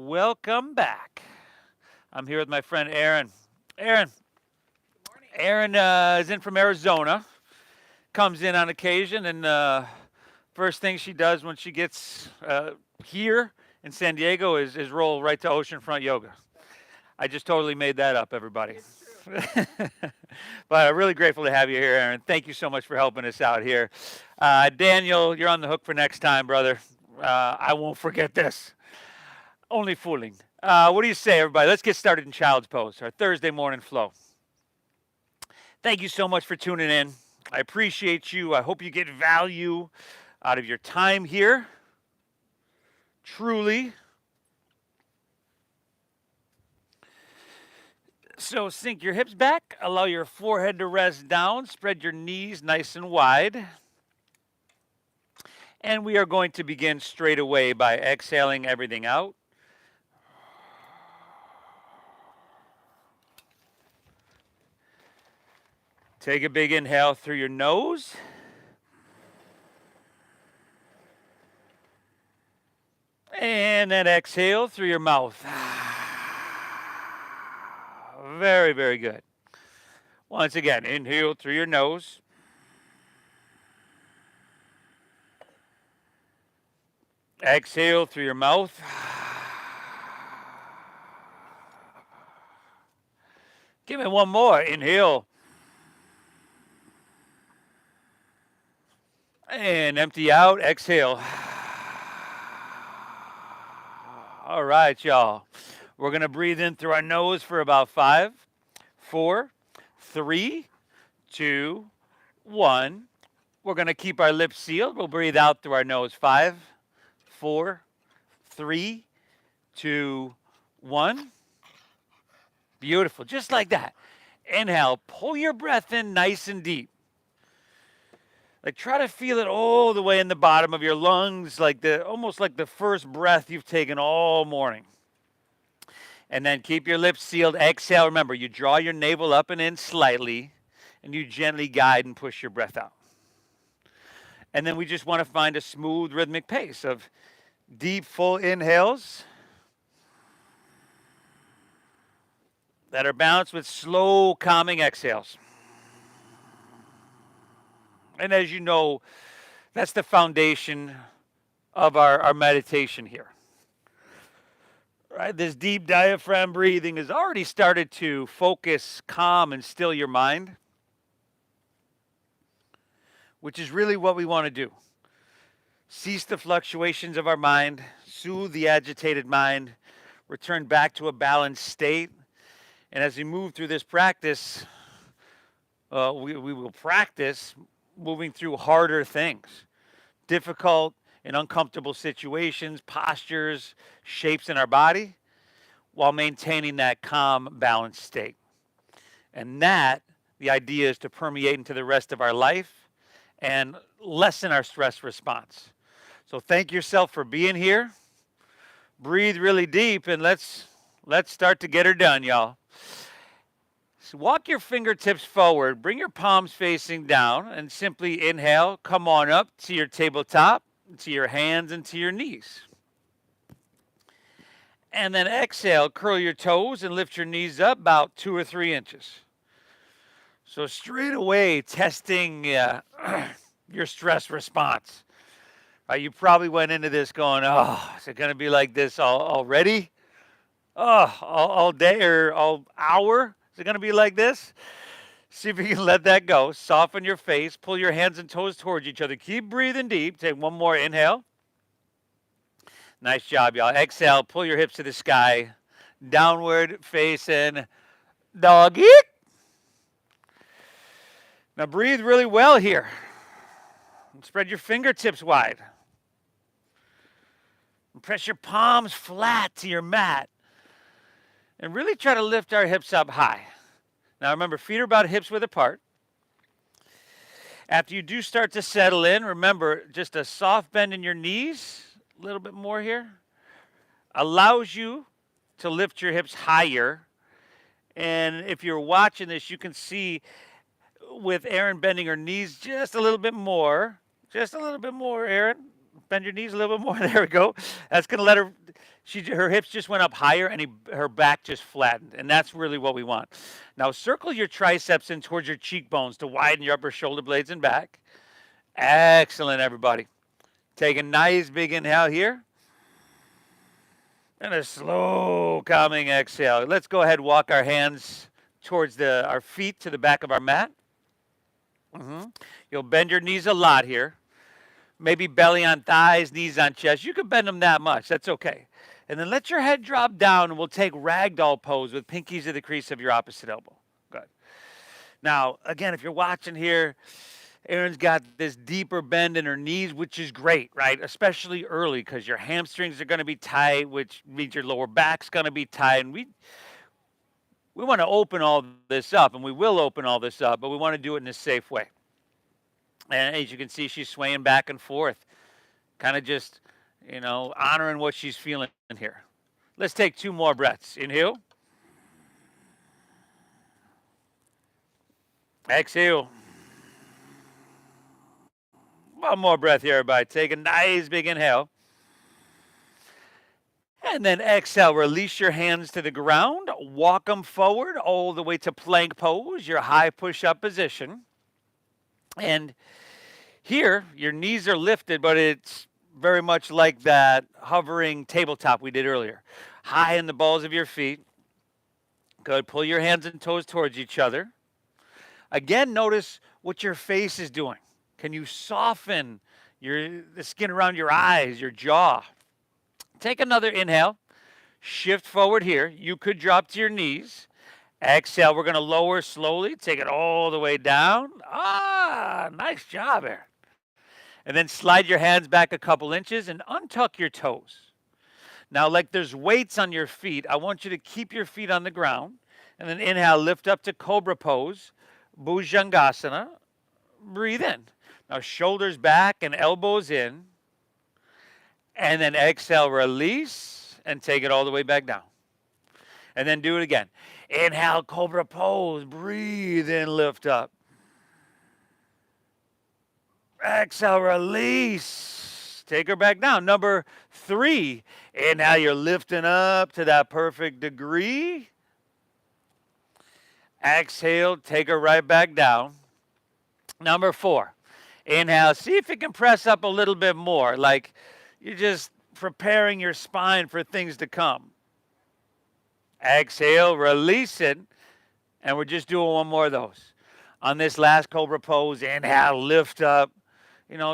welcome back. I'm here with my friend Aaron. Aaron, Aaron is in from Arizona, comes in on occasion, and first thing she does when she gets here in San Diego is roll right to oceanfront yoga. I just totally made that up, everybody. But I'm really grateful to have you here, Aaron. Thank you so much for helping us out here. Daniel, you're on the hook for next time, brother. I won't forget this. Only fooling. What do you say, everybody? Let's get started in Child's Pose, our Thursday morning flow. Thank you so much for tuning in. I appreciate you. I hope you get value out of your time here. Truly. So sink your hips back, allow your forehead to rest down, spread your knees nice and wide. And we are going to begin straight away by exhaling everything out. Take a big inhale through your nose. And then exhale through your mouth. Very, very good. Once again, inhale through your nose. Exhale through your mouth. Give me one more. Inhale. And empty out. Exhale. All right, y'all. We're going to breathe in through our nose for about 5, 4, 3, 2, 1. We're going to keep our lips sealed. We'll breathe out through our nose. 5, 4, 3, 2, 1. Beautiful. Just like that. Inhale. Pull your breath in nice and deep. Like try to feel it all the way in the bottom of your lungs, almost like the first breath you've taken all morning. And then keep your lips sealed. Exhale. Remember, you draw your navel up and in slightly, and you gently guide and push your breath out. And then we just want to find a smooth rhythmic pace of deep, full inhales that are balanced with slow, calming exhales. And as you know, that's the foundation of our meditation here. Right? This deep diaphragm breathing has already started to focus, calm, and still your mind, which is really what we want to do. Cease the fluctuations of our mind, soothe the agitated mind, return back to a balanced state. And as we move through this practice, we will practice moving through harder things, difficult and uncomfortable situations, postures, shapes in our body, while maintaining that calm, balanced state. And that, the idea is to permeate into the rest of our life and lessen our stress response. So thank yourself for being here. Breathe really deep, and let's start to get her done, y'all. So walk your fingertips forward, bring your palms facing down, and simply inhale, come on up to your tabletop, to your hands and to your knees. And then exhale, curl your toes and lift your knees up about 2 or 3 inches. So straight away, testing your stress response. You probably went into this going, oh, is it going to be like this already? Oh, all day or all hour? Is it going to be like this? See if you can let that go. Soften your face. Pull your hands and toes towards each other. Keep breathing deep. Take one more inhale. Nice job, y'all. Exhale. Pull your hips to the sky. Downward facing doggy. Now breathe really well here. Spread your fingertips wide. And press your palms flat to your mat. And really try to lift our hips up high. Now remember, feet are about hips width apart. After you do start to settle in, remember, just a soft bend in your knees, a little bit more here, allows you to lift your hips higher. And if you're watching this, you can see with Erin bending her knees just a little bit more, Erin. Bend your knees a little bit more. There we go. That's going to let her, her hips just went up higher and her back just flattened. And that's really what we want. Now circle your triceps in towards your cheekbones to widen your upper shoulder blades and back. Excellent, everybody. Take a nice big inhale here. And a slow, calming exhale. Let's go ahead and walk our hands towards our feet to the back of our mat. You'll bend your knees a lot here. Maybe belly on thighs, knees on chest. You can bend them that much. That's okay. And then let your head drop down, and we'll take ragdoll pose with pinkies to the crease of your opposite elbow. Good. Now, again, if you're watching here, Erin's got this deeper bend in her knees, which is great, right? Especially early because your hamstrings are going to be tight, which means your lower back's going to be tight. And we want to open all this up, and we will open all this up, but we want to do it in a safe way. And as you can see, she's swaying back and forth, kind of just, honoring what she's feeling here. Let's take 2 more breaths. Inhale. Exhale. 1 more breath here, everybody. Take a nice big inhale. And then exhale. Release your hands to the ground. Walk them forward all the way to plank pose, your high push-up position. And here, your knees are lifted, but it's very much like that hovering tabletop we did earlier. High in the balls of your feet. Good. Pull your hands and toes towards each other. Again, notice what your face is doing. Can you soften the skin around your eyes, your jaw? Take another inhale. Shift forward here. You could drop to your knees. Exhale. We're going to lower slowly. Take it all the way down. Nice job, Erin. And then slide your hands back a couple inches and untuck your toes. Now, like there's weights on your feet, I want you to keep your feet on the ground. And then inhale, lift up to Cobra Pose, Bhujangasana. Breathe in. Now, shoulders back and elbows in. And then exhale, release, and take it all the way back down. And then do it again. Inhale, Cobra Pose. Breathe in, lift up. Exhale, release. Take her back down. Number 3. Inhale, you're lifting up to that perfect degree. Exhale, take her right back down. Number 4. Inhale, see if you can press up a little bit more, like you're just preparing your spine for things to come. Exhale, release it, and we're just doing 1 more of those. On this last Cobra Pose, inhale, lift up,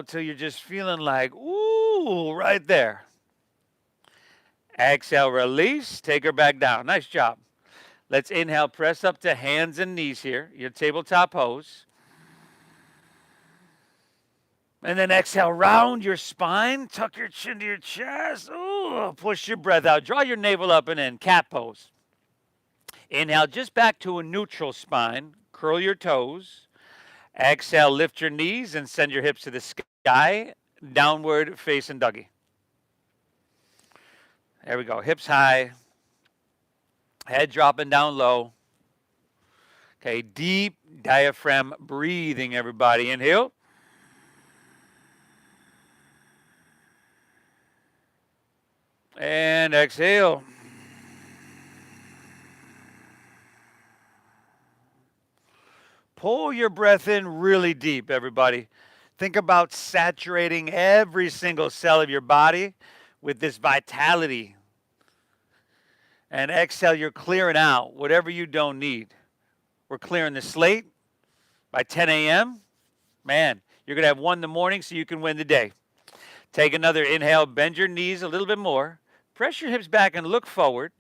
till you're just feeling like, ooh, right there. Exhale, release, take her back down. Nice job. Let's inhale, press up to hands and knees here, your tabletop pose. And then exhale, round your spine, tuck your chin to your chest. Ooh, push your breath out. Draw your navel up and in, cat pose. Inhale, just back to a neutral spine. Curl your toes. Exhale, lift your knees and send your hips to the sky. Downward facing doggy. There we go. Hips high. Head dropping down low. Okay, deep diaphragm breathing, everybody. Inhale. And exhale. Pull your breath in really deep, everybody. Think about saturating every single cell of your body with this vitality. And exhale, you're clearing out whatever you don't need. We're clearing the slate by 10 a.m. Man, you're going to have 1 in the morning so you can win the day. Take another inhale, bend your knees a little bit more. Press your hips back and look forward.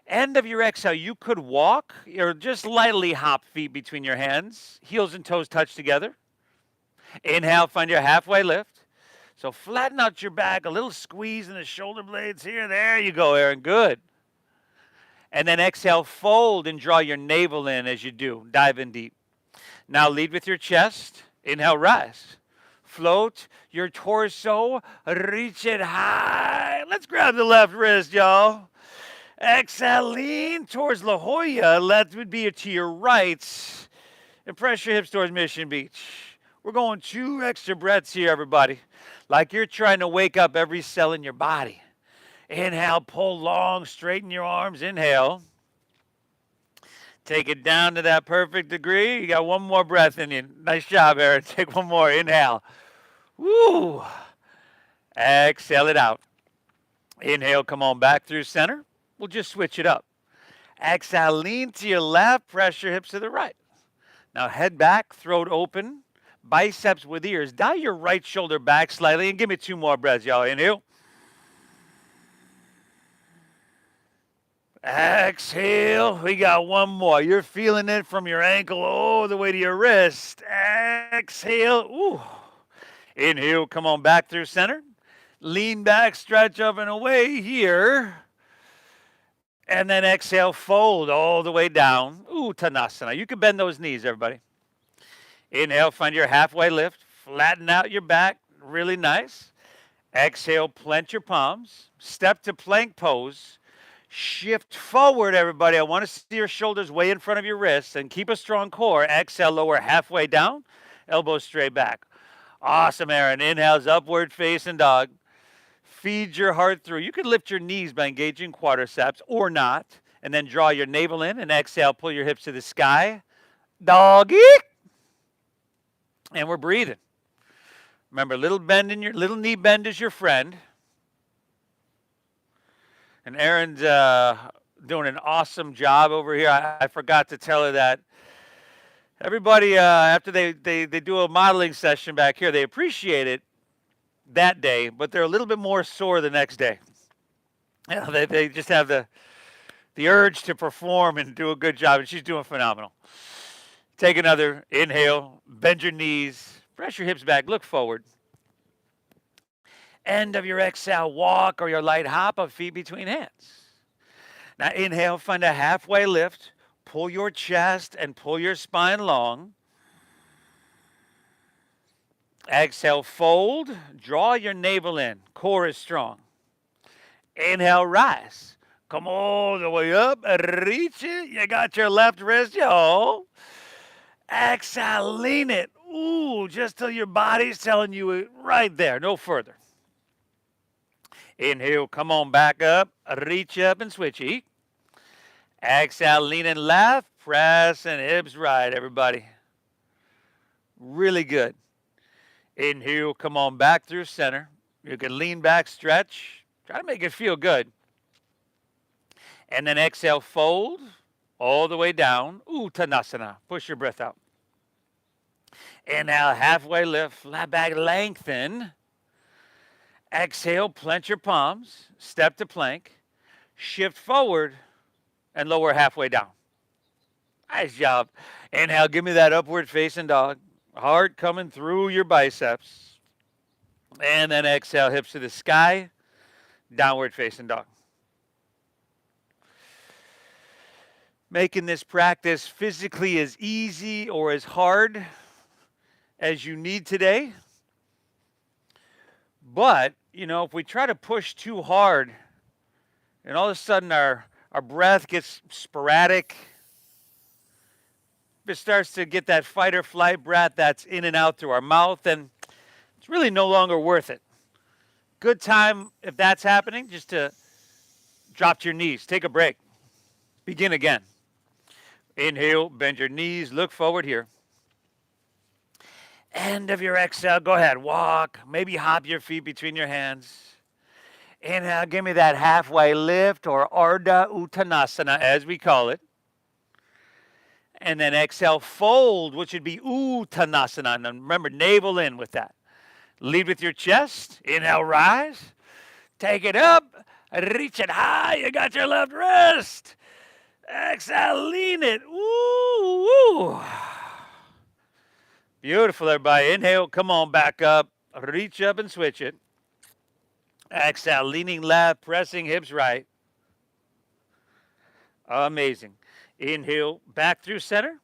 End of your exhale, you could walk or just lightly hop feet between your hands. Heels and toes touch together. Inhale, find your halfway lift. So flatten out your back, a little squeeze in the shoulder blades here. There you go, Erin. Good. And then exhale, fold and draw your navel in as you do. Dive in deep. Now lead with your chest. Inhale, rise. Float your torso. Reach it high. Let's grab the left wrist, y'all. Exhale, lean towards La Jolla. That would be to your right. And press your hips towards Mission Beach. We're going 2 extra breaths here, everybody. like you're trying to wake up every cell in your body. Inhale, pull long, straighten your arms. Inhale. Take it down to that perfect degree. You got one more breath in you. Nice job, Aaron. Take one more. Inhale. Woo. Exhale it out. Inhale, come on back through center. We'll just switch it up. Exhale, lean to your left, press your hips to the right. Now head back, throat open, biceps with ears. Dial your right shoulder back slightly and give me 2 more breaths, y'all. Inhale. Exhale. We got one more. You're feeling it from your ankle all the way to your wrist. Exhale. Ooh. Inhale. Come on back through center. Lean back, stretch up and away here. And then exhale, fold all the way down. Uttanasana. You can bend those knees, everybody. Inhale, find your halfway lift. Flatten out your back. Really nice. Exhale, plant your palms. Step to plank pose. Shift forward, everybody. I want to see your shoulders way in front of your wrists and keep a strong core. Exhale, lower halfway down. Elbows straight back. Awesome, Aaron. Inhales, upward facing dog. Feed your heart through. You can lift your knees by engaging quadriceps or not. And then draw your navel in and exhale, pull your hips to the sky. Doggy. And we're breathing. Remember, little knee bend is your friend. And Erin's doing an awesome job over here. I forgot to tell her that everybody, after they do a modeling session back here, they appreciate it that day, but they're a little bit more sore the next day. You know, they just have the urge to perform and do a good job, and she's doing phenomenal. Take another inhale, bend your knees, press your hips back, look forward. End of your exhale, walk or your light hop of feet between hands. Now inhale, find a halfway lift. Pull your chest and pull your spine long. Exhale, fold. Draw your navel in. Core is strong. Inhale, rise. Come all the way up. Reach it. You got your left wrist, yo. Exhale, lean it. Ooh, just till your body's telling you it right there, no further. Inhale, come on back up, reach up and switchy. Exhale, leaning left, pressing hips right, everybody. Really good. Inhale, come on back through center. You can lean back, stretch. Try to make it feel good. And then exhale, fold all the way down. Uttanasana. Push your breath out. Inhale, halfway lift, flat back, lengthen. Exhale, plant your palms, step to plank, shift forward, and lower halfway down. Nice job. Inhale, give me that upward facing dog. Heart coming through your biceps. And then exhale, hips to the sky, downward facing dog. Making this practice physically as easy or as hard as you need today. But, you know, if we try to push too hard and all of a sudden our breath gets sporadic, if it starts to get that fight or flight breath that's in and out through our mouth, then it's really no longer worth it. Good time, if that's happening, just to drop to your knees, take a break, begin again. Inhale, bend your knees, look forward here. End of your exhale, go ahead, walk, maybe hop your feet between your hands. Inhale, give me that halfway lift or Ardha Uttanasana as we call it. And then exhale, fold, which would be Uttanasana. And remember, navel in with that. Lead with your chest, inhale, rise. Take it up, reach it high, you got your left wrist. Exhale, lean it, woo. Beautiful, everybody. Inhale, come on, back up. Reach up and switch it. Exhale, leaning left, pressing hips right. Amazing. Inhale, back through center.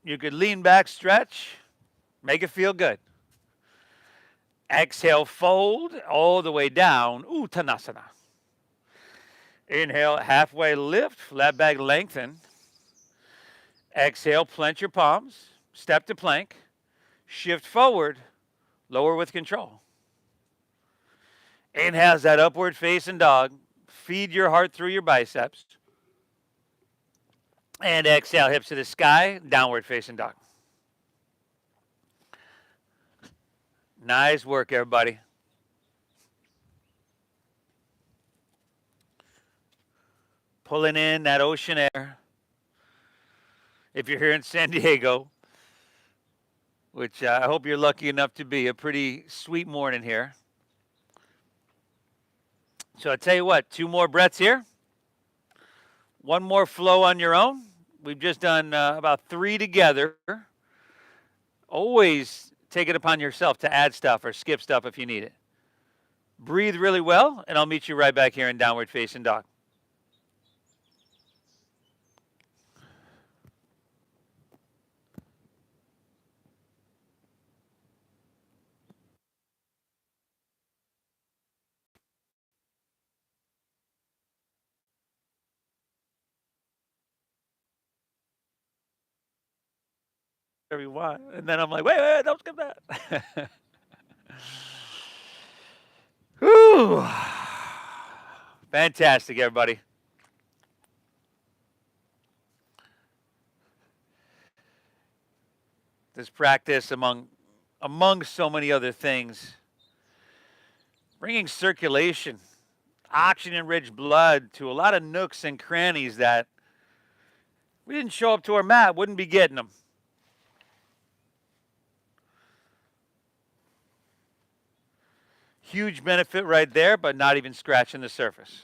You could lean back, stretch. Make it feel good. Exhale, fold all the way down. Uttanasana. Inhale, halfway lift, flat back, lengthen. Exhale, plant your palms. Step to plank. Shift forward, lower with control. Inhale's that upward facing dog. Feed your heart through your biceps. And exhale, hips to the sky, downward facing dog. Nice work, everybody. Pulling in that ocean air. If you're here in San Diego, which I hope you're lucky enough to be, a pretty sweet morning here. So I tell you what, 2 more breaths here. 1 more flow on your own. We've just done about 3 together. Always take it upon yourself to add stuff or skip stuff if you need it. Breathe really well, and I'll meet you right back here in downward facing dog. Whatever you want. And then I'm like, wait, don't skip that. Whew. Fantastic, everybody. This practice, among so many other things, bringing circulation, oxygen-rich blood to a lot of nooks and crannies that we didn't show up to our mat, wouldn't be getting them. Huge benefit right there, but not even scratching the surface.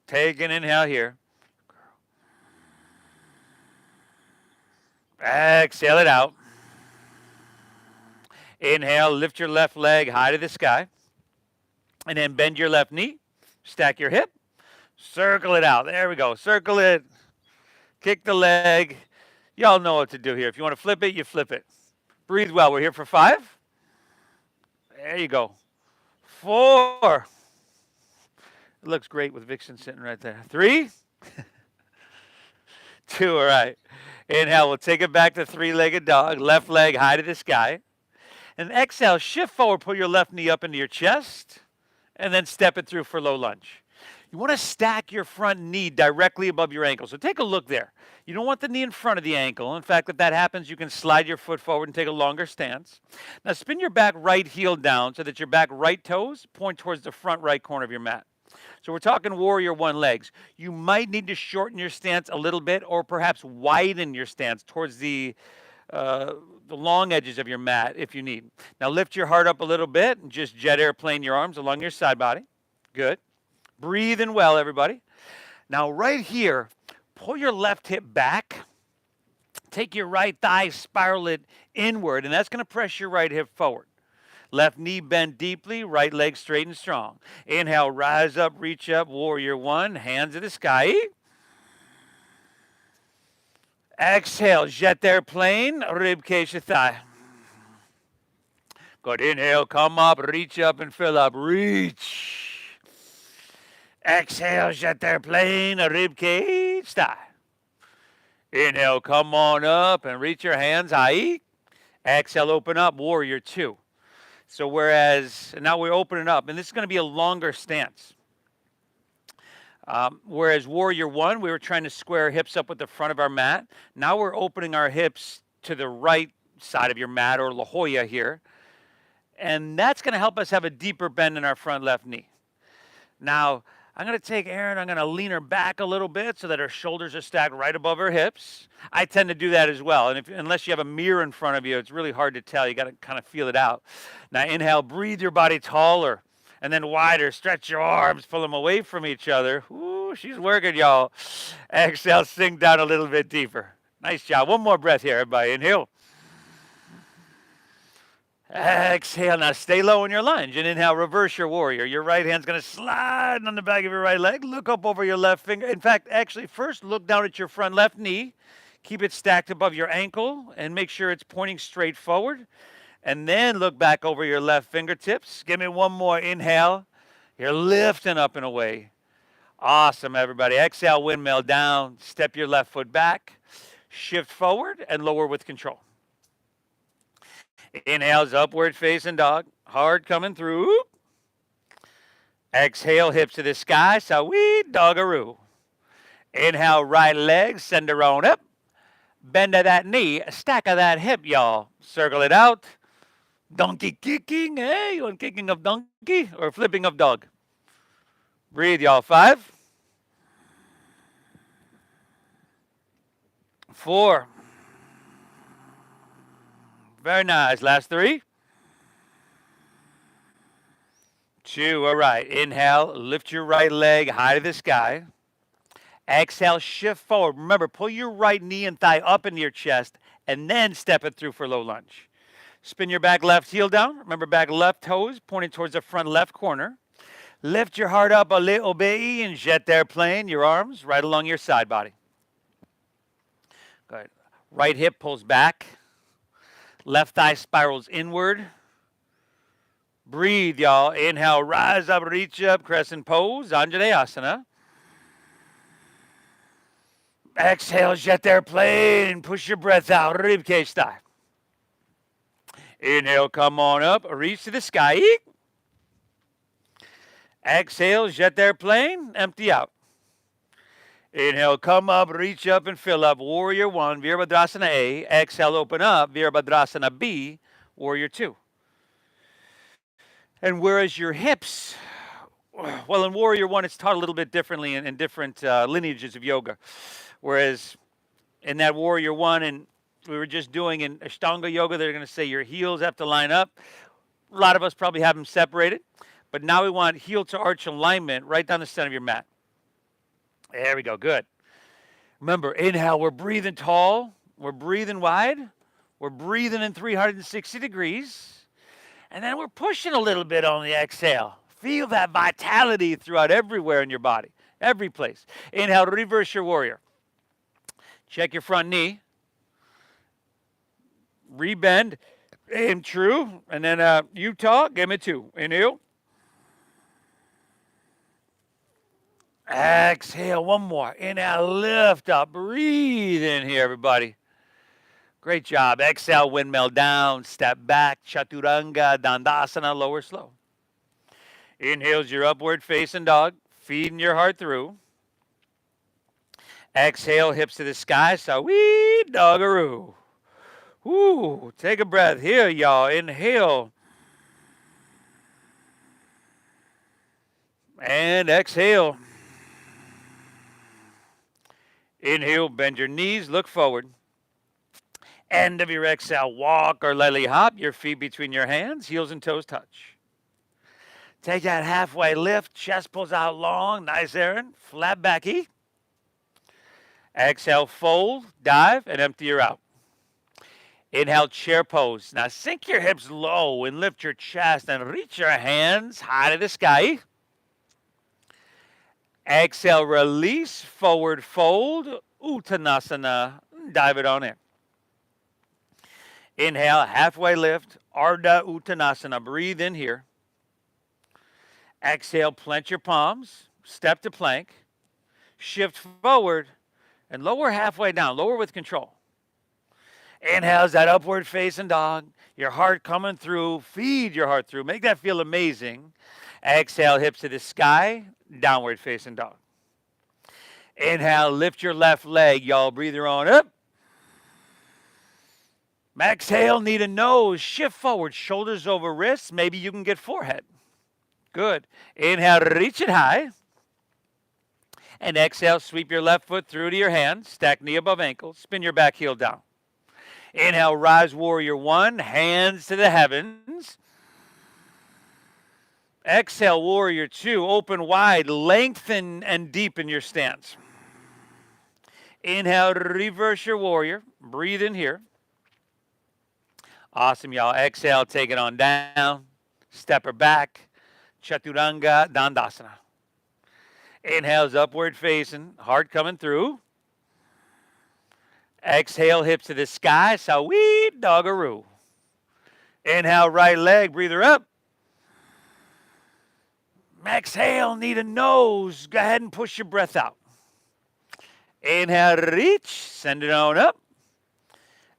Take an inhale here. Exhale it out. Inhale, lift your left leg high to the sky. And then bend your left knee. Stack your hip. Circle it out. There we go. Circle it. Kick the leg. Y'all know what to do here. If you want to flip it, you flip it. Breathe well. We're here for 5. There you go. 4. It looks great with Vixen sitting right there. 3. 2. All right. Inhale. We'll take it back to 3-legged dog. Left leg high to the sky. And exhale. Shift forward. Pull your left knee up into your chest. And then step it through for low lunge. You want to stack your front knee directly above your ankle. So take a look there. You don't want the knee in front of the ankle. In fact, if that happens, you can slide your foot forward and take a longer stance. Now spin your back right heel down so that your back right toes point towards the front right corner of your mat. So we're talking warrior 1 legs. You might need to shorten your stance a little bit or perhaps widen your stance towards the long edges of your mat if you need. Now lift your heart up a little bit and just jet airplane your arms along your side body. Good. Breathe in well, everybody. Now right here, pull your left hip back. Take your right thigh, spiral it inward, and that's going to press your right hip forward. Left knee bend deeply, right leg straight and strong. Inhale, rise up, reach up, warrior 1, hands to the sky. Exhale, jet airplane, rib cage to thigh. Good, inhale, come up, reach up and fill up, reach. Exhale, jet airplane, rib cage, thigh. Inhale, come on up and reach your hands high. Exhale, open up, warrior 2. So now we're opening up, and this is going to be a longer stance. Whereas warrior 1, we were trying to square our hips up with the front of our mat. Now we're opening our hips to the right side of your mat, or La Jolla here. And that's going to help us have a deeper bend in our front left knee. Now, I'm going to take Erin, I'm going to lean her back a little bit so that her shoulders are stacked right above her hips. I tend to do that as well. And unless you have a mirror in front of you, it's really hard to tell. You got to kind of feel it out. Now inhale, breathe your body taller and then wider. Stretch your arms, pull them away from each other. Ooh, she's working, y'all. Exhale, sink down a little bit deeper. Nice job. 1 more breath here, everybody. Inhale. Exhale. Now stay low in your lunge and inhale, reverse your warrior. Your right hand's going to slide on the back of your right leg. Look up over your left finger. In fact, actually, first look down at your front left knee. Keep it stacked above your ankle and make sure it's pointing straight forward. And then look back over your left fingertips. Give me 1 more inhale. You're lifting up and away. Awesome, everybody. Exhale, windmill down. Step your left foot back. Shift forward and lower with control. Inhale's upward facing dog. Hard coming through. Exhale, hips to the sky. Sweet doggaroo. Inhale, right leg. Send her on up. Bend of that knee. Stack of that hip, y'all. Circle it out. Donkey kicking. Hey, you want kicking of donkey or flipping of dog? Breathe, y'all. 5, 4. Very nice. Last 3, 2. All right. Inhale, lift your right leg high to the sky. Exhale, shift forward. Remember, pull your right knee and thigh up into your chest and then step it through for low lunge. Spin your back left heel down. Remember, back left toes pointing towards the front left corner. Lift your heart up a little bit and jet airplane. Your arms right along your side body. Good. Right hip pulls back. Left thigh spirals inward. Breathe, y'all. Inhale, rise up, reach up, crescent pose, Anjaneyasana. Exhale, jet airplane. Push your breath out, ribcage style. Inhale, come on up, reach to the sky. Exhale, jet airplane, empty out. Inhale, come up, reach up and fill up. Warrior 1, Virabhadrasana A. Exhale, open up, Virabhadrasana B, Warrior 2. And whereas your hips, well, in Warrior 1, it's taught a little bit differently in different lineages of yoga. Whereas in that Warrior 1, and we were just doing in Ashtanga yoga, they're going to say your heels have to line up. A lot of us probably have them separated. But now we want heel to arch alignment right down the center of your mat. There we go. Good. Remember, inhale, we're breathing tall. We're breathing wide. We're breathing in 360 degrees. And then we're pushing a little bit on the exhale. Feel that vitality throughout everywhere in your body, every place. Inhale, reverse your warrior. Check your front knee. Rebend. Aim true. And then Utah, give me 2. Inhale. Exhale, one more. Inhale, lift up. Breathe in here, everybody. Great job. Exhale, windmill down. Step back. Chaturanga, Dandasana, lower slow. Inhales your upward facing dog. Feeding your heart through. Exhale, hips to the sky. Sweet doggaroo. Woo, take a breath here, y'all. Inhale. And exhale. Inhale, bend your knees, look forward. End of your exhale, walk or lightly hop, your feet between your hands, heels and toes touch. Take that halfway lift, chest pulls out long, nice Aaron, flat backy. Exhale, fold, dive, and empty her out. Inhale, chair pose. Now sink your hips low and lift your chest and reach your hands high to the sky. Exhale, release, forward fold, Uttanasana, dive it on in. Inhale, halfway lift, Ardha Uttanasana, breathe in here. Exhale, plant your palms, step to plank, shift forward, and lower halfway down, lower with control. Inhale's that upward facing dog, your heart coming through, feed your heart through, make that feel amazing. Exhale, hips to the sky, downward facing dog. Inhale, lift your left leg, y'all, breathe your on up. Exhale, knee to nose, shift forward, shoulders over wrists, maybe you can get forehead. Good. Inhale, reach it high. And exhale, sweep your left foot through to your hand, stack knee above ankle, spin your back heel down. Inhale, rise warrior 1, hands to the heavens. Exhale, warrior 2, open wide, lengthen and deepen your stance. Inhale, reverse your warrior, breathe in here. Awesome, y'all. Exhale, take it on down, step her back, Chaturanga Dandasana. Inhale's upward facing, heart coming through. Exhale, hips to the sky, sweet doggaroo. Inhale, right leg, breathe her up. Exhale, knee to nose. Go ahead and push your breath out. Inhale, reach, send it on up.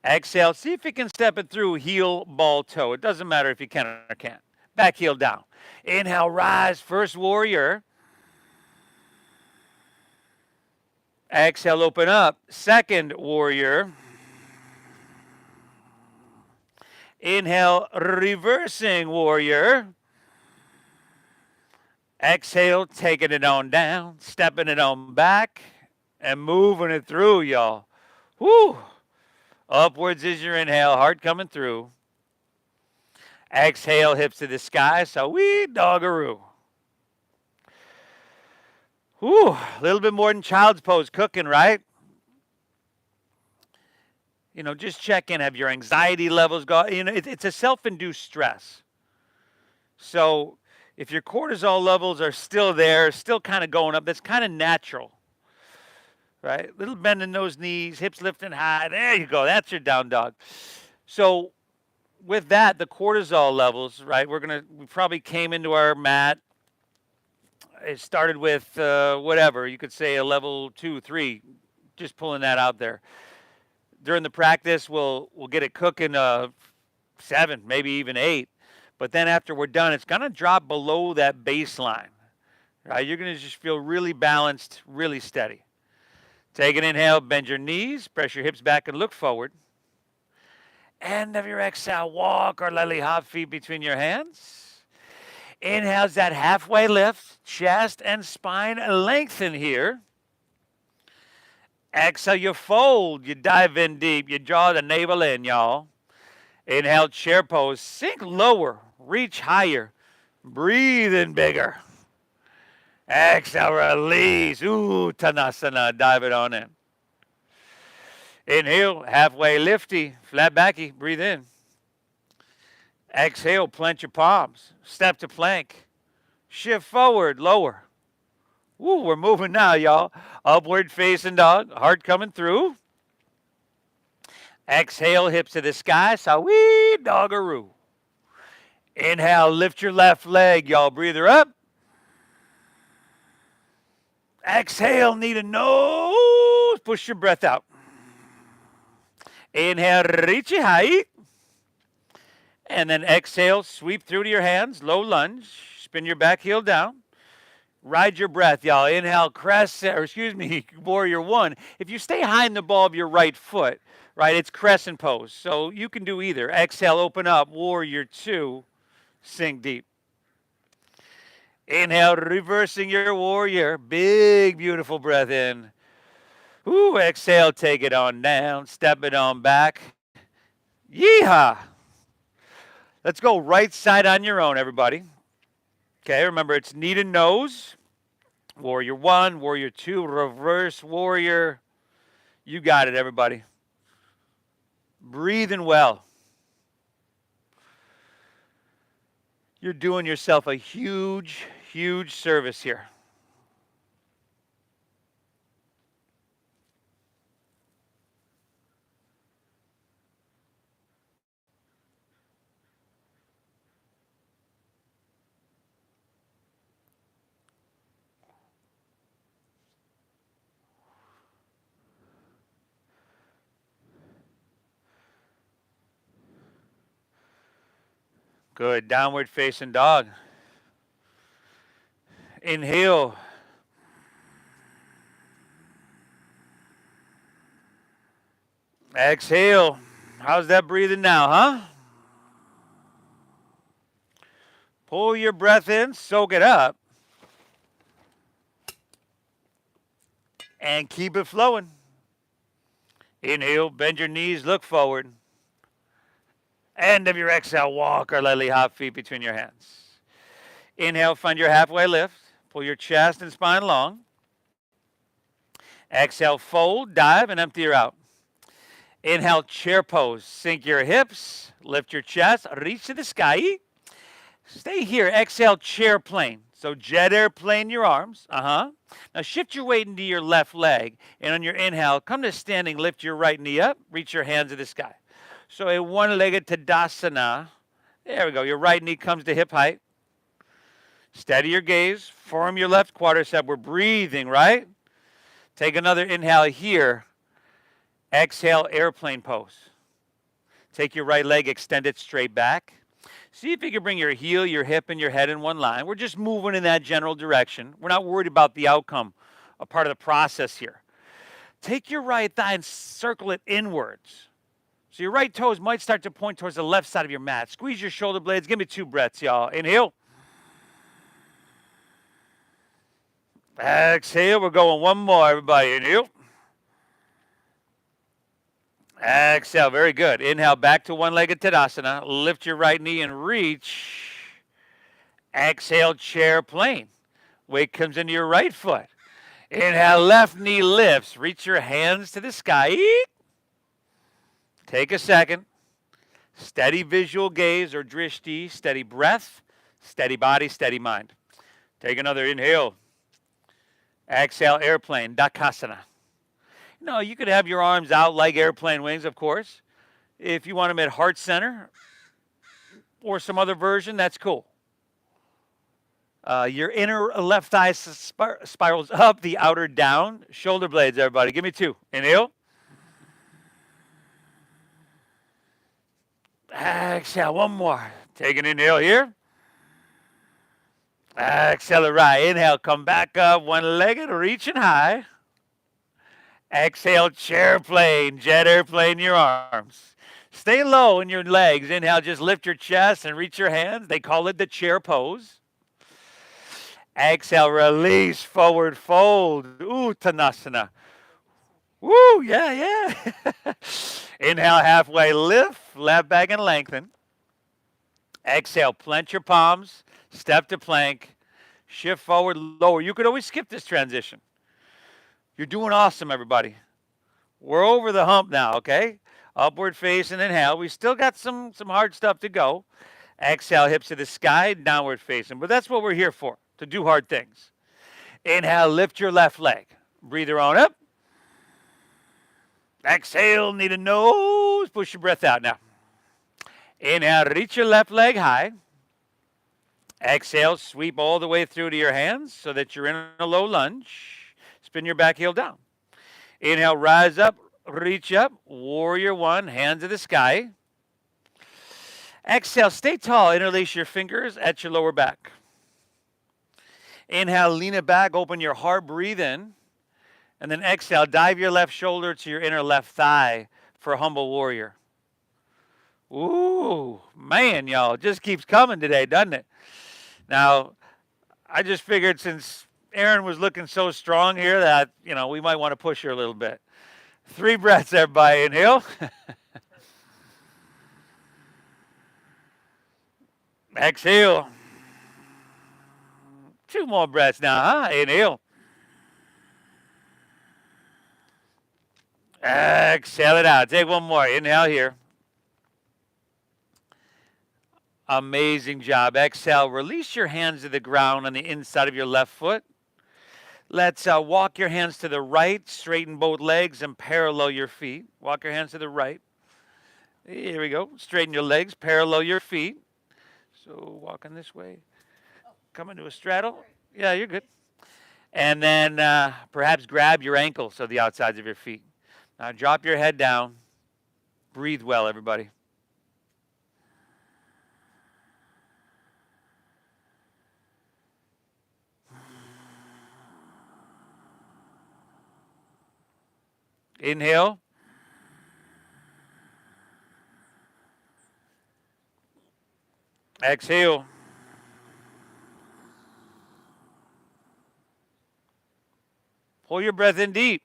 Exhale. See if you can step it through heel, ball, toe. It doesn't matter if you can or can't. Back heel down. Inhale, rise, first warrior. Exhale, open up, second warrior. Inhale, reversing warrior. Exhale, taking it on down, stepping it on back, and moving it through, y'all. Woo! Upwards is your inhale, heart coming through. Exhale, hips to the sky, so we doggaroo. Whew, a little bit more than child's pose, cooking, right? You know, just check in. Have your anxiety levels gone? You know, it's a self-induced stress. So if your cortisol levels are still there, still kind of going up, that's kind of natural, right? Little bend in those knees, hips lifting high. There you go. That's your down dog. So with that, the cortisol levels, right? We probably came into our mat. It started with whatever. You could say a level 2, 3, just pulling that out there. During the practice, we'll get it cooking 7, maybe even 8. But then after we're done, it's going to drop below that baseline. Right? You're going to just feel really balanced, really steady. Take an inhale, bend your knees, press your hips back and look forward. End of your exhale, walk or lily hop feet between your hands. Inhale's that halfway lift, chest and spine lengthen here. Exhale, you fold, you dive in deep, you draw the navel in, y'all. Inhale, chair pose, sink lower, reach higher, breathe in bigger. Exhale, release, Uttanasana, dive it on in. Inhale, halfway lifty, flat backy, breathe in. Exhale, plant your palms, step to plank, shift forward, lower. Woo, we're moving now, y'all. Upward facing dog, heart coming through. Exhale, hips to the sky, sawee doggaroo. Inhale, lift your left leg, y'all. Breather up. Exhale, knee to nose, push your breath out. Inhale, reach it high. And then exhale, sweep through to your hands, low lunge, spin your back heel down. Ride your breath, y'all. Inhale, warrior 1. If you stay high in the ball of your right foot, right, it's crescent pose. So you can do either. Exhale, open up, warrior 2, sink deep. Inhale, reversing your warrior. Big, beautiful breath in. Ooh, exhale, take it on down, step it on back. Yeehaw! Let's go right side on your own, everybody. Okay, remember it's knee to nose. Warrior 1, warrior 2, reverse warrior. You got it, everybody. Breathing well. You're doing yourself a huge, huge service here. Good. Downward facing dog. Inhale. Exhale. How's that breathing now, huh? Pull your breath in, soak it up, and keep it flowing. Inhale, bend your knees, look forward. End of your exhale, walk or lily hop feet between your hands. Inhale, find your halfway lift. Pull your chest and spine long. Exhale, fold, dive, and empty her out. Inhale, chair pose. Sink your hips, lift your chest, reach to the sky. Stay here. Exhale, chair plane. So jet airplane your arms. Now shift your weight into your left leg. And on your inhale, come to standing, lift your right knee up, reach your hands to the sky. So a one-legged Tadasana. There we go. Your right knee comes to hip height. Steady your gaze. Form your left quadricep. We're breathing, right? Take another inhale here. Exhale, airplane pose. Take your right leg, extend it straight back. See if you can bring your heel, your hip, and your head in one line. We're just moving in that general direction. We're not worried about the outcome, a part of the process here. Take your right thigh and circle it inwards. So your right toes might start to point towards the left side of your mat. Squeeze your shoulder blades. Give me 2 breaths, y'all. Inhale. Exhale. We're going one more, everybody. Inhale. Exhale. Very good. Inhale back to one-legged Tadasana. Lift your right knee and reach. Exhale, chair plane. Weight comes into your right foot. Inhale, left knee lifts. Reach your hands to the sky. Take a second. Steady visual gaze or drishti. Steady breath. Steady body, steady mind. Take another inhale. Exhale, airplane, Dakasana. No, you could have your arms out like airplane wings, of course. If you want them at heart center or some other version, that's cool. Your inner left thigh spirals up, the outer down. Shoulder blades, everybody. Give me 2. Inhale. Exhale, one more. Take an inhale here. Exhale the right. Inhale, come back up, one-legged, reaching high. Exhale, chair plane, jet airplane your arms. Stay low in your legs. Inhale, just lift your chest and reach your hands. They call it the chair pose. Exhale, release, forward fold, Uttanasana. Woo, yeah. Inhale, halfway lift, left back and lengthen. Exhale, plant your palms, step to plank, shift forward, lower. You could always skip this transition. You're doing awesome, everybody. We're over the hump now, okay? Upward facing, inhale. We still got some hard stuff to go. Exhale, hips to the sky, downward facing. But that's what we're here for, to do hard things. Inhale, lift your left leg. Breather on up. Exhale, need a nose. Push your breath out now. Inhale, reach your left leg high. Exhale, sweep all the way through to your hands so that you're in a low lunge. Spin your back heel down. Inhale, rise up, reach up. Warrior 1, hands to the sky. Exhale, stay tall. Interlace your fingers at your lower back. Inhale, lean it back, open your heart, breathe in. And then exhale, dive your left shoulder to your inner left thigh for a humble warrior. Ooh, man, y'all, it just keeps coming today, doesn't it? Now, I just figured since Erin was looking so strong here that, we might want to push her a little bit. 3 breaths, everybody. Inhale. Exhale. 2 more breaths now, huh? Inhale. Exhale it out. Take 1 more. Inhale here. Amazing job. Exhale. Release your hands to the ground on the inside of your left foot. Let's walk your hands to the right. Straighten both legs and parallel your feet. Walk your hands to the right. Here we go. Straighten your legs. Parallel your feet. So walking this way. Come into a straddle. Yeah, you're good. And then perhaps grab your ankles, so the outsides of your feet. Now drop your head down. Breathe well, everybody. Inhale. Exhale. Pull your breath in deep.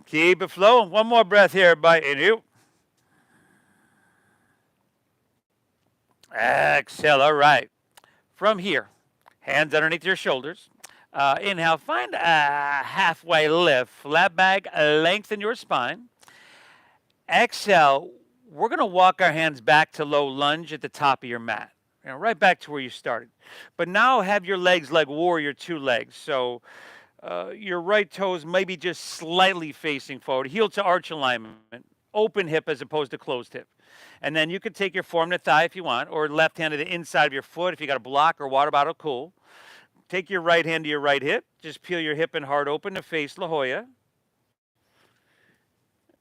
Keep it flowing. 1 more breath here, everybody. Inhale. Exhale. All right. From here, hands underneath your shoulders. Inhale, find a halfway lift. Flat back, lengthen your spine. Exhale, we're going to walk our hands back to low lunge at the top of your mat. Right back to where you started. But now have your legs like warrior 2 legs. So your right toes maybe just slightly facing forward. Heel to arch alignment. Open hip as opposed to closed hip. And then you could take your form to thigh if you want, or left hand to the inside of your foot if you got a block or water bottle, cool. Take your right hand to your right hip. Just peel your hip and heart open to face La Jolla.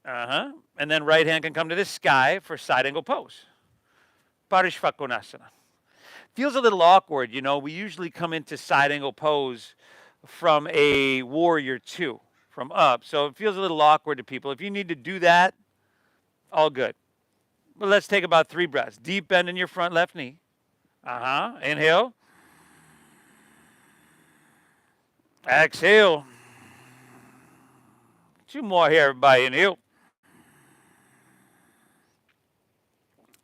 And then right hand can come to the sky for side angle pose. Parishvakonasana. Feels a little awkward, you know. We usually come into side angle pose from a warrior two, from up. So it feels a little awkward to people. If you need to do that, all good. But let's take about 3 breaths. Deep bend in your front left knee. Inhale. Exhale. 2 more here, everybody. Inhale.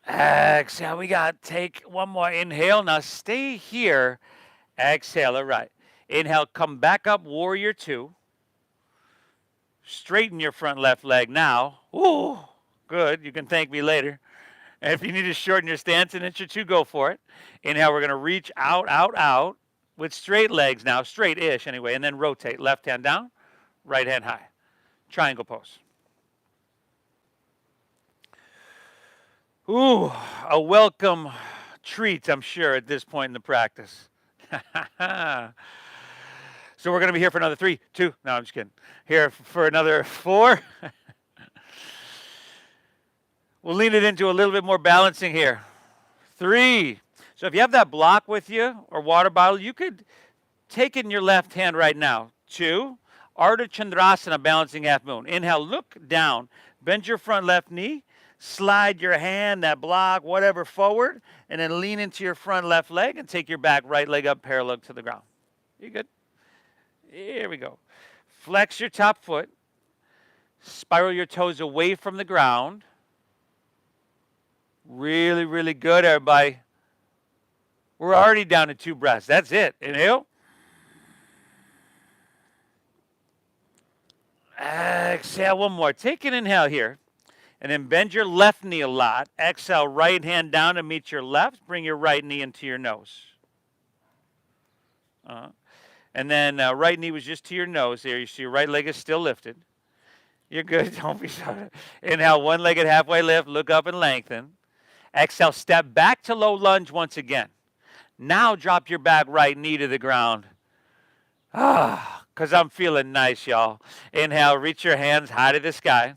Exhale. We got to take 1 more inhale. Now stay here. Exhale. All right. Inhale. Come back up. Warrior two. Straighten your front left leg now. Ooh, good. You can thank me later. And if you need to shorten your stance an inch or two, go for it. Inhale. We're going to reach out, out, out with straight legs now. Straight-ish anyway. And then rotate. Left hand down. Right hand high. Triangle pose. Ooh, a welcome treat, I'm sure, at this point in the practice. So we're going to be here for another 3, 2. No, I'm just kidding. Here for another 4. We'll lean it into a little bit more balancing here. 3. So if you have that block with you or water bottle, you could take it in your left hand right now. 2. Ardha Chandrasana, balancing half moon. Inhale, look down. Bend your front left knee. Slide your hand, that block, whatever, forward. And then lean into your front left leg and take your back right leg up parallel to the ground. You good? Here we go. Flex your top foot. Spiral your toes away from the ground. Really, really good, everybody. We're already down to 2 breaths. That's it. Inhale. Exhale. 1 more. Take an inhale here. And then bend your left knee a lot. Exhale, right hand down to meet your left. Bring your right knee into your nose. And then right knee was just to your nose there. You see your right leg is still lifted. You're good. Don't be sorry. Inhale, one-legged halfway lift. Look up and lengthen. Exhale, step back to low lunge once again. Now drop your back right knee to the ground. Because I'm feeling nice, y'all. Inhale, reach your hands high to the sky.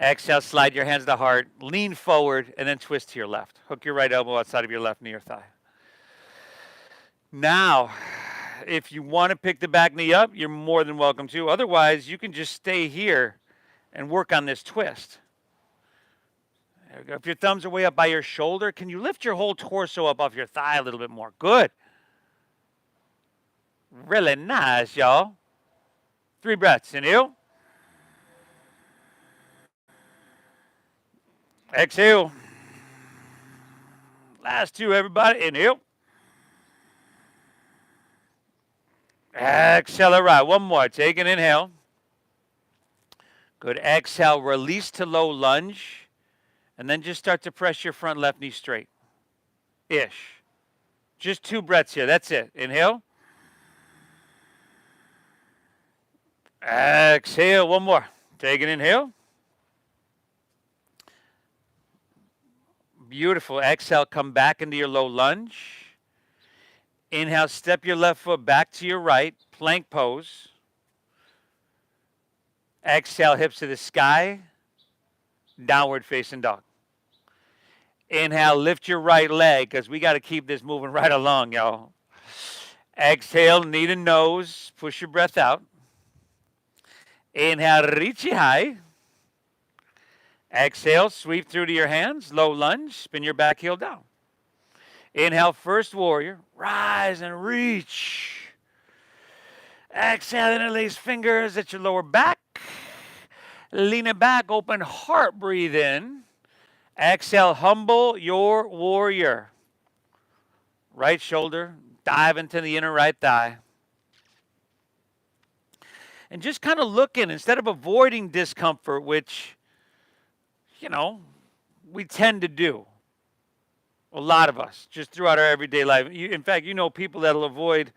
Exhale, slide your hands to heart. Lean forward and then twist to your left. Hook your right elbow outside of your left knee or thigh. Now, if you want to pick the back knee up, you're more than welcome to. Otherwise, you can just stay here and work on this twist. There we go. If your thumbs are way up by your shoulder, can you lift your whole torso up off your thigh a little bit more? Good. Really nice, y'all. 3 breaths. Inhale. Exhale. Last 2, everybody. Inhale. Exhale. All right. 1 more. Take an inhale. Good. Exhale. Release to low lunge. And then just start to press your front left knee straight. Ish. Just 2 breaths here. That's it. Inhale. Exhale. 1 more. Take an inhale. Beautiful. Exhale, come back into your low lunge. Inhale, step your left foot back to your right, plank pose. Exhale, hips to the sky, downward facing dog. Inhale, lift your right leg because we got to keep this moving right along, y'all. Exhale, knee to nose, push your breath out. Inhale, reach it high. Exhale, sweep through to your hands, low lunge, spin your back heel down. Inhale, first warrior, rise and reach. Exhale, interlace fingers at your lower back. Lean it back, open heart, breathe in. Exhale, humble your warrior. Right shoulder, dive into the inner right thigh. And just kind of looking, instead of avoiding discomfort, which we tend to do. A lot of us, just throughout our everyday life. In fact, people they'll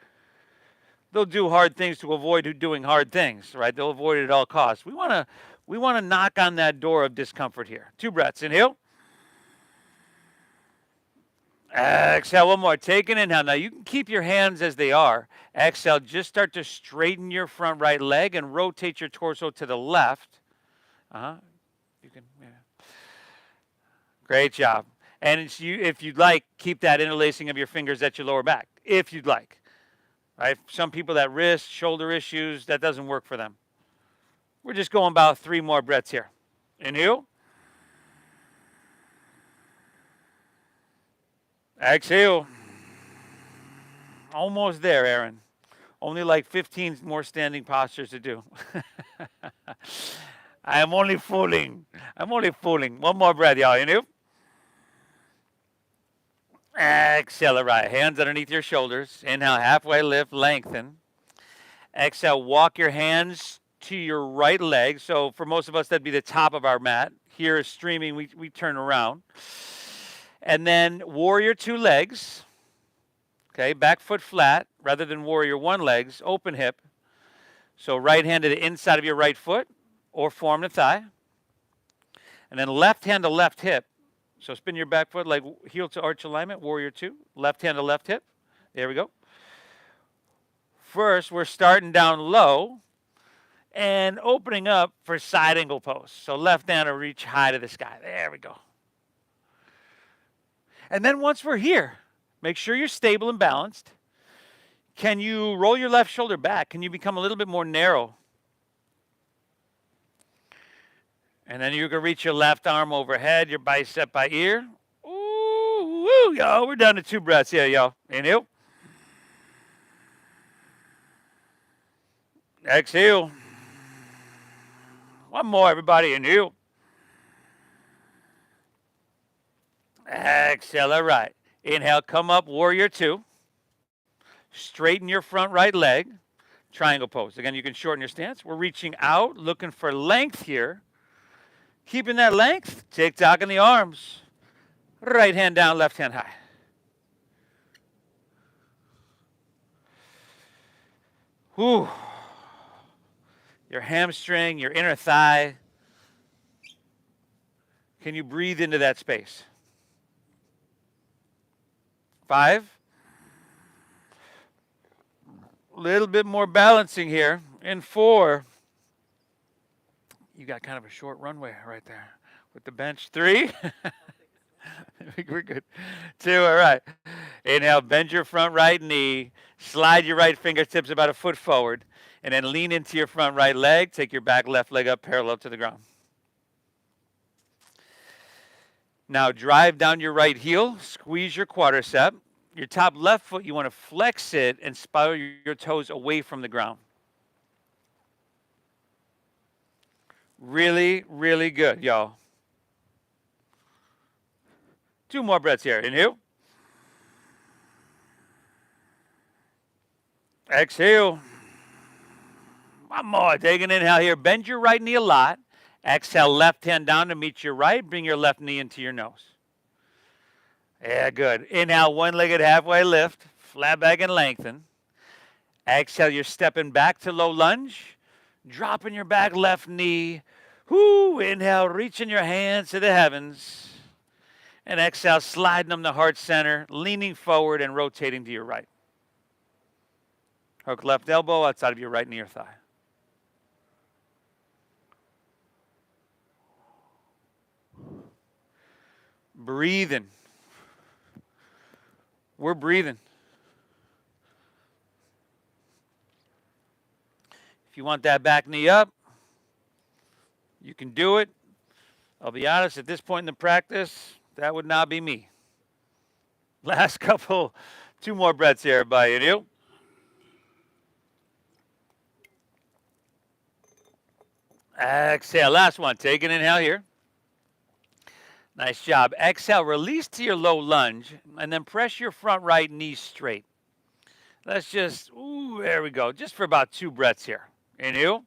do hard things to avoid doing hard things, right? They'll avoid it at all costs. We want to knock on that door of discomfort here. 2 breaths. Inhale. Exhale, one more. Take an inhale. Now you can keep your hands as they are. Exhale, just start to straighten your front right leg and rotate your torso to the left. You can, yeah. Great job. And if you'd like, keep that interlacing of your fingers at your lower back, if you'd like. Right? Some people that wrist, shoulder issues, that doesn't work for them. We're just going about 3 more breaths here. Inhale. Exhale. Almost there, Aaron. Only like 15 more standing postures to do. I am only fooling. I'm only fooling. One more breath, y'all. Inhale. Exhale, right. Hands underneath your shoulders. Inhale, halfway lift, lengthen. Exhale, walk your hands to your right leg. So for most of us, that'd be the top of our mat. Here is streaming. We turn around. And then warrior 2 legs. Okay, back foot flat rather than warrior 1 legs. Open hip. So right hand to the inside of your right foot or form the thigh. And then left hand to left hip. So spin your back foot like heel to arch alignment, warrior 2. Left hand to left hip. There we go. First, we're starting down low and opening up for side angle pose. So left hand to reach high to the sky. There we go. And then once we're here, make sure you're stable and balanced. Can you roll your left shoulder back? Can you become a little bit more narrow? And then you can reach your left arm overhead, your bicep by ear. Ooh, woo, y'all. We're down to 2 breaths here, y'all. Inhale. Exhale. One more, everybody. Inhale. Exhale, all right. Inhale, come up, warrior 2. Straighten your front right leg. Triangle pose. Again, you can shorten your stance. We're reaching out, looking for length here. Keeping that length, tick-tock in the arms. Right hand down, left hand high. Whew. Your hamstring, your inner thigh. Can you breathe into that space? 5. A little bit more balancing here. In 4. You got kind of a short runway right there with the bench. 3. We're good. 2, all right. Inhale, bend your front right knee. Slide your right fingertips about a foot forward. And then lean into your front right leg. Take your back left leg up parallel to the ground. Now drive down your right heel. Squeeze your quadricep. Your top left foot, you want to flex it and spiral your toes away from the ground. Really, really good, y'all. 2 more breaths here. Inhale. Exhale. One more. Take an inhale here. Bend your right knee a lot. Exhale, left hand down to meet your right. Bring your left knee into your nose. Yeah, good. Inhale, one-legged halfway lift. Flat back and lengthen. Exhale, you're stepping back to low lunge. Dropping your back left knee. Whoo, inhale, reaching your hands to the heavens. And exhale, sliding them to heart center, leaning forward and rotating to your right. Hook left elbow outside of your right knee or thigh. Breathing. We're breathing. If you want that back knee up, you can do it. I'll be honest, at this point in the practice, that would not be me. Last couple, 2 more breaths here, everybody. Inhale. Exhale, last one. Take an inhale here. Nice job. Exhale, release to your low lunge, and then press your front right knee straight. Let's just, ooh, there we go. Just for about 2 breaths here. Inhale.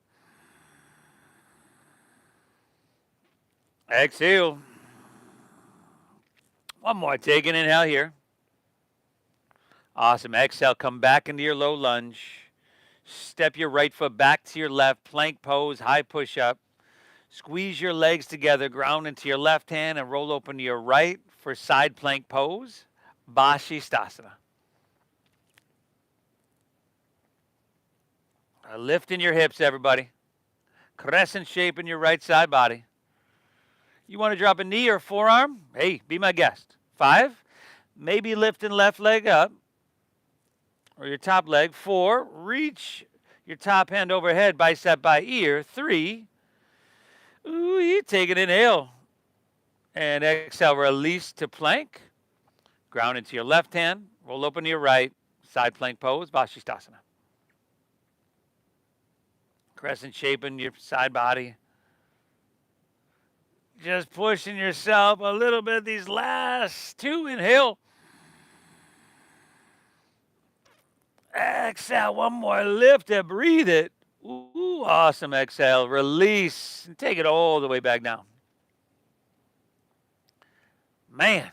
Exhale. One more. Take an inhale here. Awesome. Exhale, come back into your low lunge. Step your right foot back to your left. Plank pose, high push-up. Squeeze your legs together, ground into your left hand, and roll open to your right for side plank pose. Vashisthasana. Lifting your hips, everybody. Crescent shape in your right side body. You want to drop a knee or forearm? Hey, be my guest. 5, maybe lifting left leg up or your top leg. 4, reach your top hand overhead, bicep by ear. 3, ooh, you take an inhale. And exhale, release to plank. Ground into your left hand. Roll open to your right. Side plank pose, Vashisthasana. Crescent shape in your side body. Just pushing yourself a little bit these last 2. Inhale. Exhale, one more. Lift it, breathe it. Ooh, awesome. Exhale, release, and take it all the way back down. Man.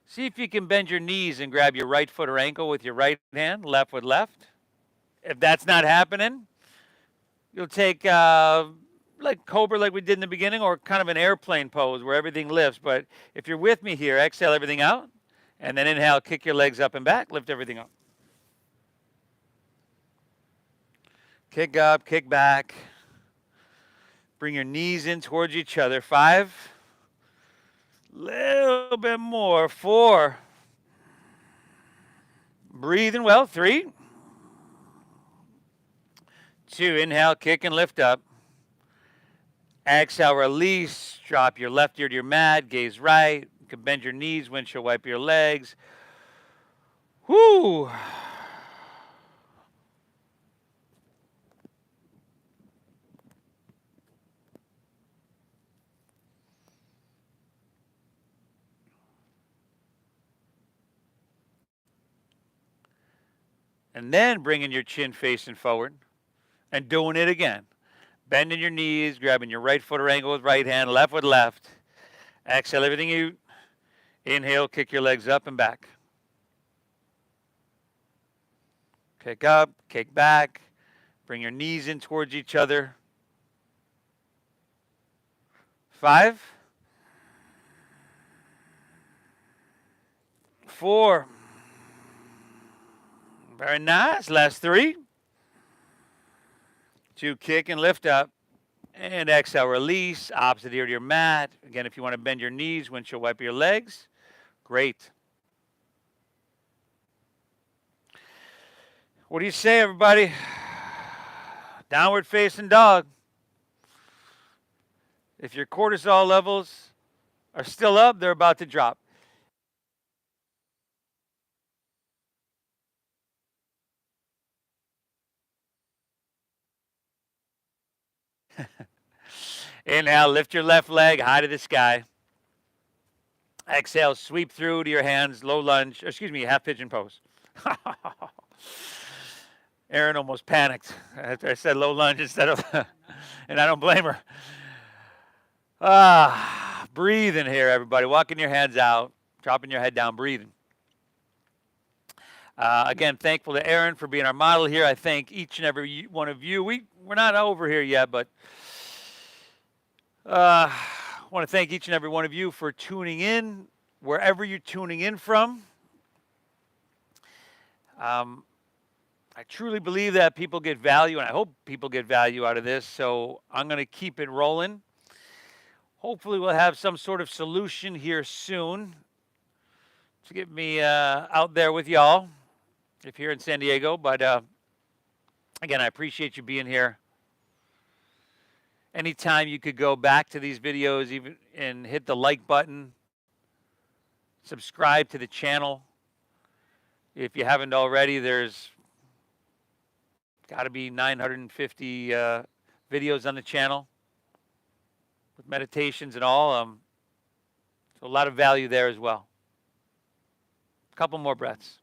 See if you can bend your knees and grab your right foot or ankle with your right hand, left with left. If that's not happening, you'll take like cobra like we did in the beginning, or kind of an airplane pose where everything lifts. But if you're with me here, exhale everything out, and then inhale, kick your legs up and back, lift everything up. Kick up, kick back. Bring your knees in towards each other. 5. Little bit more. 4. Breathing well. 3. 2. Inhale, kick and lift up. Exhale, release. Drop your left ear to your mat. Gaze right. You can bend your knees. Windshield wipe your legs. Whoo. And then bringing your chin facing forward and doing it again. Bending your knees, grabbing your right foot or ankle with right hand, left with left. Exhale everything out. Inhale, kick your legs up and back. Kick up, kick back. Bring your knees in towards each other. 5. 4. Very nice. Last 3. 2, kick and lift up. And exhale, release. Opposite ear to your mat. Again, if you want to bend your knees, windshield wipe your legs. Great. What do you say, everybody? Downward facing dog. If your cortisol levels are still up, they're about to drop. Inhale, lift your left leg high to the sky. Exhale, sweep through to your hands, low lunge, half pigeon pose. Erin almost panicked after I said low lunge instead of, and I don't blame her. Breathing here, everybody. Walking your hands out, dropping your head down, breathing. Again, thankful to Erin for being our model here. I thank each and every one of you. We're not over here yet, but I want to thank each and every one of you for tuning in, wherever you're tuning in from. I truly believe that people get value, and I hope people get value out of this, so I'm going to keep it rolling. Hopefully we'll have some sort of solution here soon to get me out there with y'all if you're in San Diego. But again, I appreciate you being here. Anytime you could go back to these videos even and hit the like button, subscribe to the channel. If you haven't already, there's got to be 950 videos on the channel with meditations and all. So a lot of value there as well. A couple more breaths.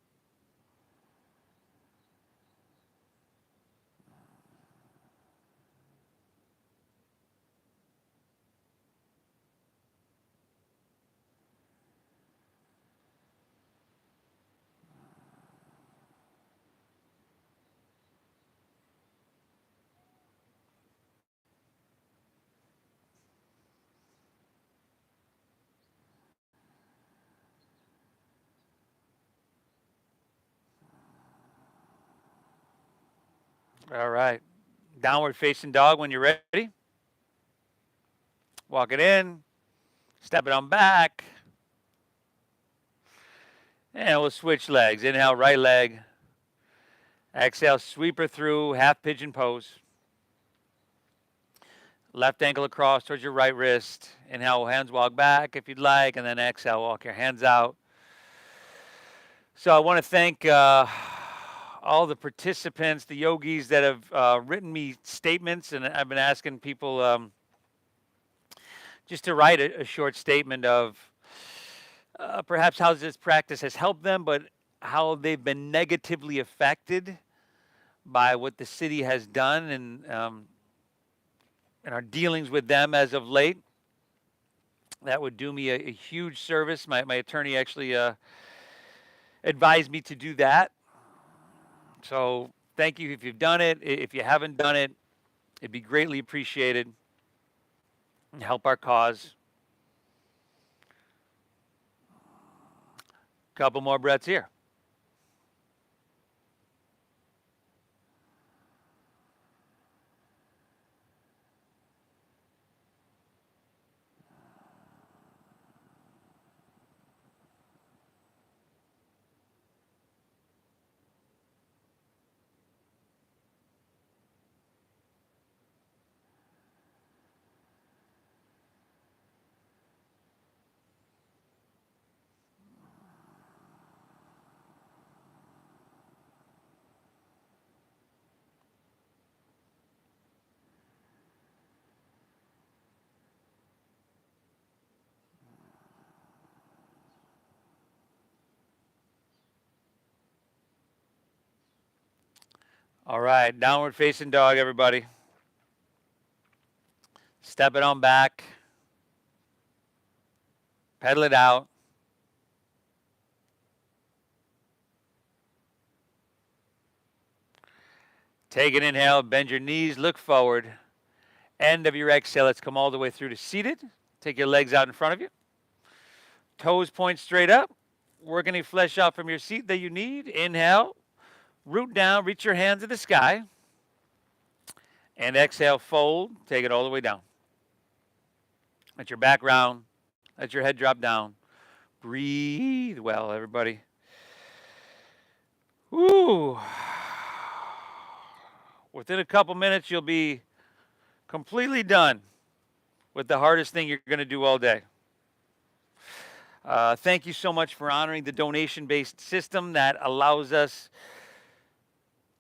All right. Downward facing dog when you're ready. Walk it in. Step it on back. And we'll switch legs. Inhale, right leg. Exhale, sweep her through, half pigeon pose. Left ankle across towards your right wrist. Inhale, hands walk back if you'd like, and then exhale, walk your hands out. So I want to thank all the participants, the yogis that have written me statements, and I've been asking people just to write a short statement of perhaps how this practice has helped them, but how they've been negatively affected by what the city has done and our dealings with them as of late. That would do me a huge service. My attorney actually advised me to do that. So thank you if you've done it. If you haven't done it, it'd be greatly appreciated and help our cause. Couple more breaths here. All right, downward facing dog, everybody. Step it on back. Pedal it out. Take an inhale, bend your knees, look forward. End of your exhale, let's come all the way through to seated. Take your legs out in front of you. Toes point straight up. Work any flesh out from your seat that you need. Inhale, root down, reach your hands to the sky. And exhale, fold, take it all the way down. Let your back round, let your head drop down. Breathe well, everybody. Woo. Within a couple minutes, you'll be completely done with the hardest thing you're going to do all day. Thank you so much for honoring the donation-based system that allows us,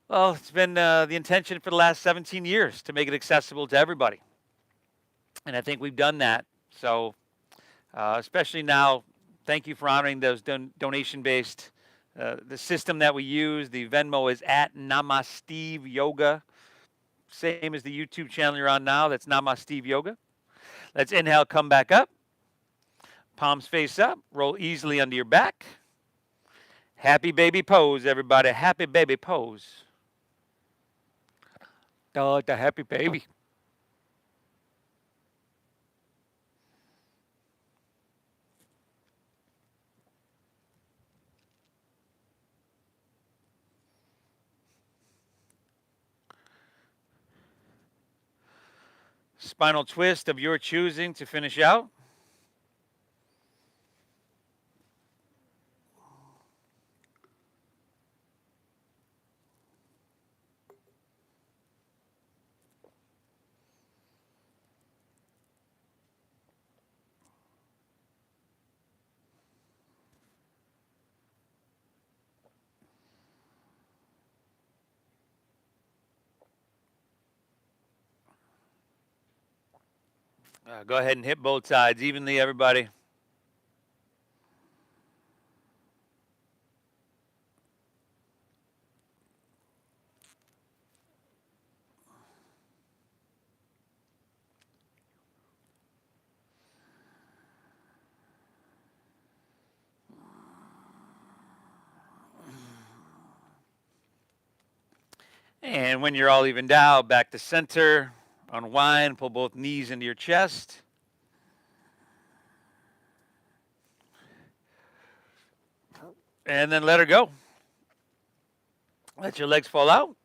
well, it's been the intention for the last 17 years to make it accessible to everybody. And I think we've done that. So especially now, thank you for honoring those donation-based, the system that we use. The Venmo is at Namasteve Yoga. Same as the YouTube channel you're on now. That's Namasteve Yoga. Let's inhale, come back up. Palms face up. Roll easily under your back. Happy baby pose, everybody. Happy baby pose. Oh, the happy baby. Spinal twist of your choosing to finish out. Go ahead and hit both sides evenly, everybody. And when you're all evened out, back to center. Unwind, pull both knees into your chest. And then let her go. Let your legs fall out.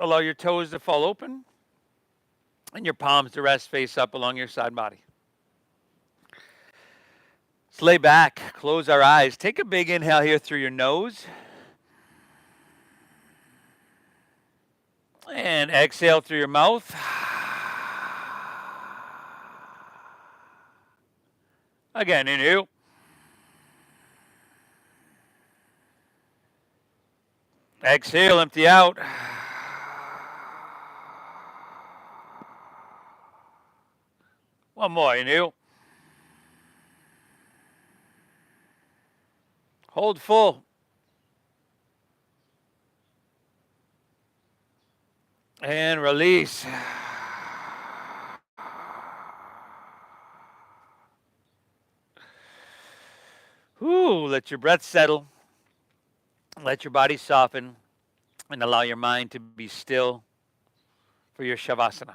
Allow your toes to fall open and your palms to rest face up along your side body. Let's lay back, close our eyes. Take a big inhale here through your nose. And exhale through your mouth. Again, inhale. Exhale, empty out. One more, inhale. Hold full. And release. Whew, let your breath settle. Let your body soften and allow your mind to be still for your Shavasana.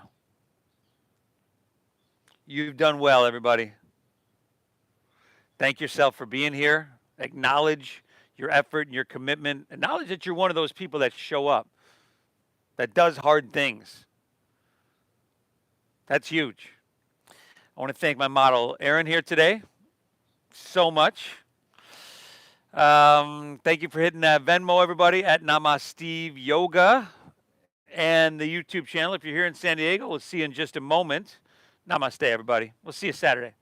You've done well, everybody. Thank yourself for being here. Acknowledge your effort and your commitment. Acknowledge that you're one of those people that show up, that does hard things. That's huge. I want to thank my model, Erin, here today so much. Thank you for hitting that Venmo, everybody, at Namaste Yoga and the YouTube channel. If you're here in San Diego, we'll see you in just a moment. Namaste, everybody. We'll see you Saturday.